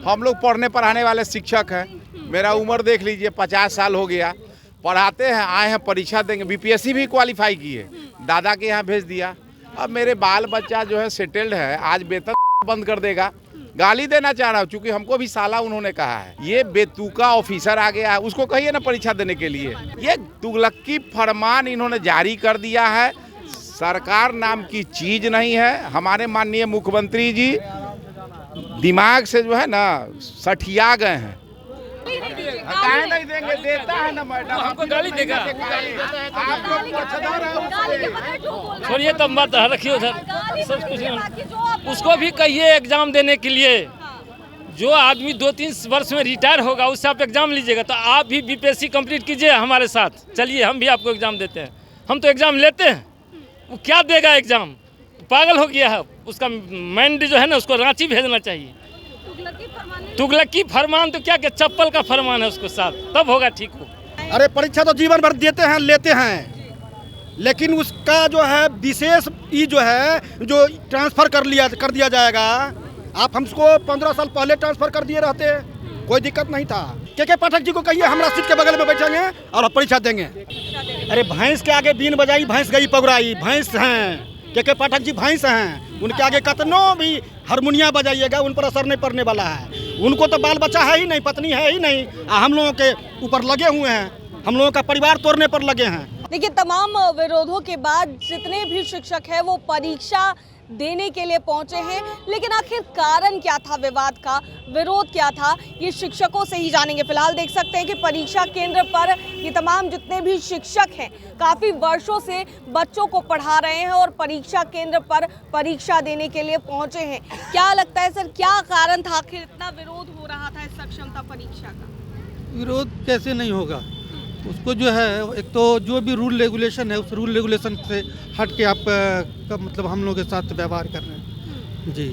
हम लोग पढ़ने पढ़ाने वाले शिक्षक हैं। मेरा उम्र देख लीजिए 50 साल हो गया। पढ़ाते हैं, आए हैं, परीक्षा देंगे। बीपीएससी भी क्वालिफाई किए, दादा के यहाँ भेज दिया। अब मेरे बाल बच्चा जो है सेटल्ड है, आज वेतन बंद कर देगा। गाली देना चाह रहा हूँ क्योंकि हमको भी साला उन्होंने कहा है। ये बेतुका ऑफिसर आ गया है, उसको कहिए ना परीक्षा देने के लिए। ये तुगलकी फरमान इन्होंने जारी कर दिया है। सरकार नाम की चीज नहीं है। हमारे माननीय मुख्यमंत्री जी दिमाग से जो है ना सठिया गए हैं। नहीं देंगे, देता है ना मैडम, हमको गाली देगा। आप लोग पक्षधर हैं। छोड़िए तब मत रखिए उधर, सब कुछ उसको भी कहिए एग्जाम देने के लिए। जो आदमी 2-3 वर्ष में रिटायर होगा उससे आप एग्जाम लीजिएगा। तो आप भी बीपीएससी कंप्लीट कीजिए हमारे साथ, चलिए हम भी आपको एग्जाम देते हैं। हम तो एग्जाम लेते हैं, वो क्या देगा एग्जाम? पागल हो गया है। उसका माइंड जो है ना उसको रांची भेजना चाहिए। तुगलकी फरमान तो क्या कि चप्पल का फरमान है उसको साथ, तब होगा ठीक हो। अरे परीक्षा तो जीवन भर देते हैं, लेते हैं, लेकिन उसका जो है विशेष ई जो है जो ट्रांसफ़र कर दिया जाएगा। आप हमको 15 साल पहले ट्रांसफ़र कर दिए रहते, कोई दिक्कत नहीं था। के पाठक जी को कहिए हमारा सीट के बगल में बैठेंगे और परीक्षा देंगे। अरे भैंस के आगे बीन बजाई, भैंस गई पगुराई। भैंस हैं के पाठक जी, भैंस हैं। उनके आगे कतनो भी हारमोनिया बजाइएगा उन पर असर नहीं पड़ने वाला है। उनको तो बाल बच्चा है ही नहीं, पत्नी है ही नहीं, हम लोगों के ऊपर लगे हुए हैं। हम लोगों का परिवार तोड़ने पर लगे हैं। देखिए, तमाम विरोधों के बाद जितने भी शिक्षक हैं वो परीक्षा देने के लिए पहुंचे हैं, लेकिन आखिर कारण क्या था विवाद का, विरोध क्या था, ये शिक्षकों से ही जानेंगे। फिलहाल देख सकते हैं कि परीक्षा केंद्र पर ये तमाम जितने भी शिक्षक हैं काफ़ी वर्षों से बच्चों को पढ़ा रहे हैं और परीक्षा केंद्र पर परीक्षा देने के लिए पहुंचे हैं। क्या लगता है सर, क्या कारण था आखिर इतना विरोध हो रहा था इस सक्षमता परीक्षा का? विरोध कैसे नहीं होगा? उसको जो है एक तो जो भी रूल रेगुलेशन है उस रूल रेगुलेशन से हट के आप का मतलब हम लोग के साथ व्यवहार कर रहे हैं जी।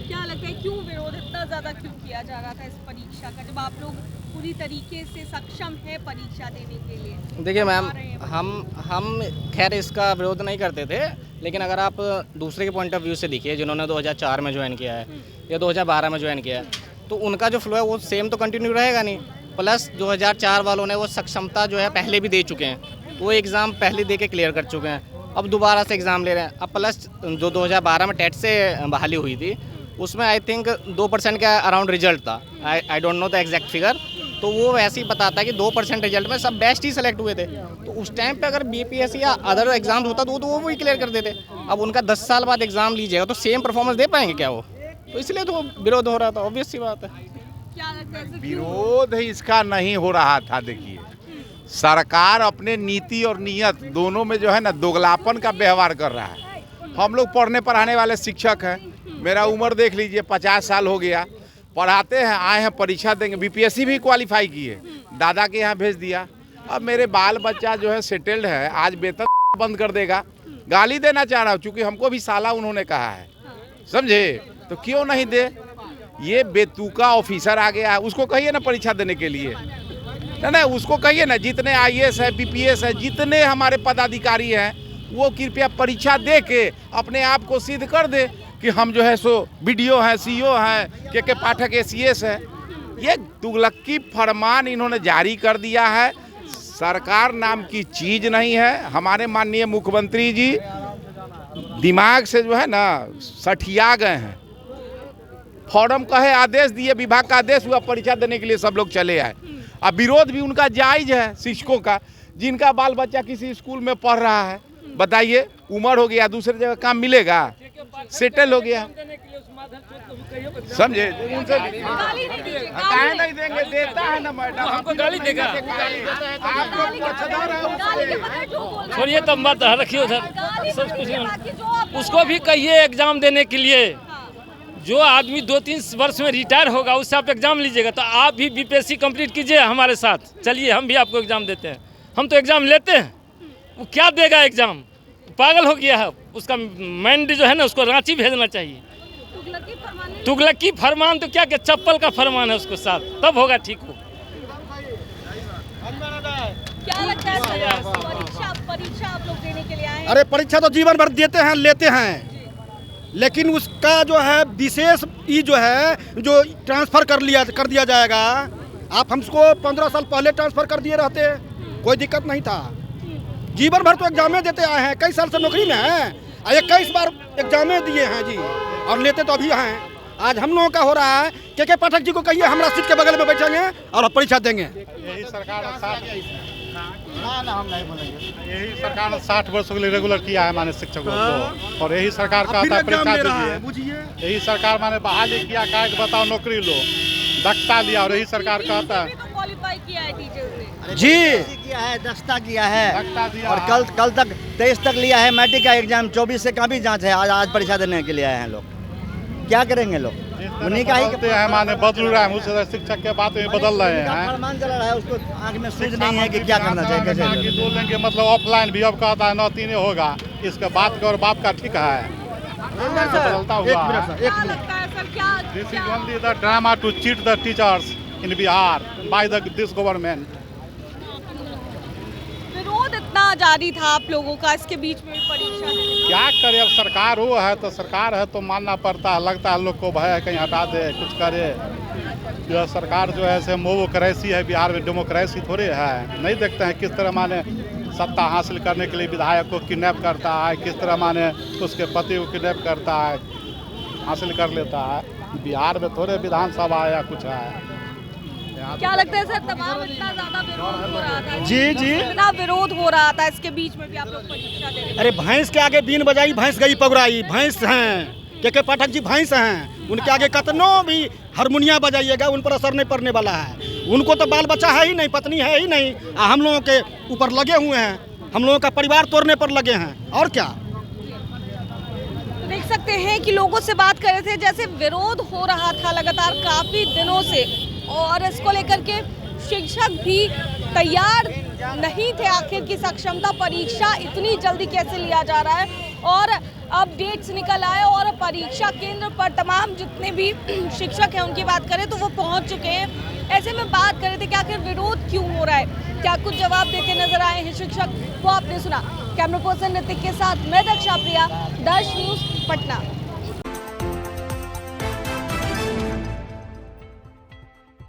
क्या लगता है क्यों विरोध इतना ज़्यादा क्यों किया जा रहा था इस परीक्षा का, जब आप लोग पूरी तरीके से सक्षम है परीक्षा देने के लिए? देखिए मैम, हम खैर इसका विरोध नहीं करते थे, लेकिन अगर आप दूसरे के पॉइंट ऑफ व्यू से देखिए जिन्होंने 2004 में ज्वाइन किया है या 2012 में ज्वाइन किया है, तो उनका जो फ्लो है वो सेम तो कंटिन्यू रहेगा नहीं। प्लस 2004 वालों ने वो सक्षमता जो है पहले भी दे चुके हैं, वो एग्ज़ाम पहले दे के क्लियर कर चुके हैं, अब दोबारा से एग्ज़ाम ले रहे हैं। अब प्लस जो 2012 में टेट से बहाली हुई थी उसमें आई थिंक 2% का अराउंड रिजल्ट था। I don't know the exact figure, तो वो वैसे ही बताता है कि 2% रिजल्ट में सब बेस्ट ही सेलेक्ट हुए थे। तो उस टाइम पे अगर बीपीएससी या अदर एग्जाम होता तो वो भी क्लियर कर देते। अब उनका 10 साल बाद एग्ज़ाम लीजिएगा तो सेम परफॉर्मेंस दे पाएंगे क्या वो? तो इसलिए तो विरोध हो रहा था, ऑब्वियस सी बात है। विरोध इसका नहीं हो रहा था। देखिए, सरकार अपने नीति और नियत दोनों में जो है ना दोगलापन का व्यवहार कर रहा है। हम लोग पढ़ने पढ़ाने वाले शिक्षक हैं। मेरा उम्र देख लीजिए 50 साल हो गया। पढ़ाते हैं, आए हैं, परीक्षा देंगे। बीपीएससी भी क्वालिफाई किए, दादा के यहाँ भेज दिया। अब मेरे बाल बच्चा जो है सेटल्ड है, आज वेतन बंद कर देगा। गाली देना चाह रहा हूँ क्योंकि हमको भी साला उन्होंने कहा है, समझे? तो क्यों नहीं दे? ये बेतुका ऑफिसर आ गया है, उसको कहिए ना परीक्षा देने के लिए। ना उसको कहिए ना, जितने आईएएस है, बीपीएस है, जितने हमारे पदाधिकारी हैं, वो कृपया परीक्षा दे के अपने आप को सिद्ध कर दे कि हम जो है सो बीडीओ हैं, सीईओ हैं, के पाठक एसीएस है। ये तुगलकी फरमान इन्होंने जारी कर दिया है। सरकार नाम की चीज नहीं है। हमारे माननीय मुख्यमंत्री जी दिमाग से जो है ना सठिया गए हैं। फॉर्म कहे आदेश दिए, विभाग का आदेश हुआ, परीक्षा देने के लिए सब लोग चले आए। अब विरोध भी उनका जायज है, शिक्षकों का, जिनका बाल बच्चा किसी स्कूल में पढ़ रहा है। बताइए, उम्र हो गया, दूसरे जगह काम मिलेगा, सेटल हो गया, समझे? उनसे नहीं देंगे, देता है ना मैडम, हमको गाली देगा। आप लोग पक्षधर हैं। छोड़िए तब मत रखिए उधर, सब कुछ उसको भी कहिए एग्जाम देने के लिए। जो आदमी 2-3 वर्ष में रिटायर होगा उससे आप एग्जाम लीजिएगा। तो आप भी बीपीएससी कंप्लीट कीजिए हमारे साथ, चलिए हम भी आपको एग्जाम देते हैं। हम तो एग्जाम लेते हैं, वो क्या देगा एग्जाम? पागल हो गया है। उसका माइंड जो है ना उसको रांची भेजना चाहिए। तुगलकी फरमान तो क्या कि चप्पल का फरमान है उसको साथ, तब होगा ठीक हो। क्या लगता है परीक्षा आप लोग देने के लिए आए हैं? अरे परीक्षा तो जीवन भर देते हैं, लेते हैं, लेकिन उसका जो है विशेष ई जो है जो ट्रांसफ़र कर दिया जाएगा। आप हमको 15 साल पहले ट्रांसफ़र कर दिए रहते, कोई दिक्कत नहीं था। जीवन भर तो एग्जामें देते आए हैं, कई साल से नौकरी में हैं, 21 बार एग्जामें दिए हैं जी, और लेते तो अभी हैं। आज हम लोगों का हो रहा है के पाठक जी को कहिए हमारा सीट के बगल में बैठेंगे और परीक्षा देंगे। यही सरकार हम नहीं बोलेंगे। यही सरकार ने 60 वर्षों के लिए रेगुलर किया है माने शिक्षकों को, और यही सरकार कहता है परीक्षा दीजिए। यही सरकार माने बहाली किया, कहा कि बताओ नौकरी लो, दक्षता दिया, और यही सरकार कहता है क्वालिफाई किया है टीचर जी, किया है, दस्ता किया है, दक्षता दिया। और कल तक 23 तक लिया है मैट्रिक का एग्जाम, 24 से का भी जांच है। आज परीक्षा देने के लिए आए हैं लोग, क्या करेंगे लोग? उन्हीं का ही है माने बदल रहा है, मुझसे शिक्षक के बात में बदल रहे हैं। फरमान चल रहा है, उसको आंख में सूझ नहीं है कि क्या करना चाहिए, कैसे दो लेंगे, मतलब ऑफलाइन भी अब कहता है 9-3 होगा। इसके बात का और बाप का ठीक है, बदलता हुआ है। This is only the drama to cheat the teachers in Bihar by this government. विरोध इतना जारी था आप लोगों का, इसके बीच में परीक्षा क्या करे, अब सरकार वो है तो सरकार है तो मानना पड़ता है। लगता है लोग को भय है कहीं हटा दे, कुछ करे। यह सरकार जो है से मोवोक्रेसी है, बिहार में डेमोक्रेसी थोड़ी है। नहीं देखते हैं किस तरह माने सत्ता हासिल करने के लिए विधायक को किडनैप करता है, किस तरह माने उसके पति को किडनैप करता है, हासिल कर लेता है। बिहार में थोड़े विधानसभा या कुछ है। क्या लगता है सर, तमाम इतना ज्यादा विरोध हो रहा था? जी जी, इतना विरोध हो रहा था, इसके बीच में भी आप लोग परीक्षा दे रहे हैं। अरे भैंस के आगे बीन बजाई, भैंस गई पगुराई। भैंस हैं के पाठक जी, भैंस हैं, उनके आगे कतनो भी हारमोनिया बजाइएगा उन पर असर नहीं पड़ने वाला है। उनको तो बाल बच्चा है ही नहीं, पत्नी है ही नहीं, हम लोगों के ऊपर लगे हुए हैं, हम लोगों का परिवार तोड़ने पर लगे हैं, और क्या। तो देख सकते हैं कि लोगों से बात कर रहे थे, जैसे विरोध हो रहा था लगातार काफी दिनों से, और इसको लेकर के शिक्षक भी तैयार नहीं थे आखिर की सक्षमता परीक्षा इतनी जल्दी कैसे लिया जा रहा है। और अब डेट्स निकल आए और परीक्षा केंद्र पर तमाम जितने भी शिक्षक हैं उनकी बात करें तो वो पहुंच चुके हैं। ऐसे में बात कर रहे थे कि आखिर विरोध क्यों हो रहा है, क्या कुछ जवाब देते नजर आए हैं शिक्षक, वो आपने सुना। कैमरा पर्सन ऋतिक के साथ मैं दक्षा प्रिया, दर्श न्यूज पटना।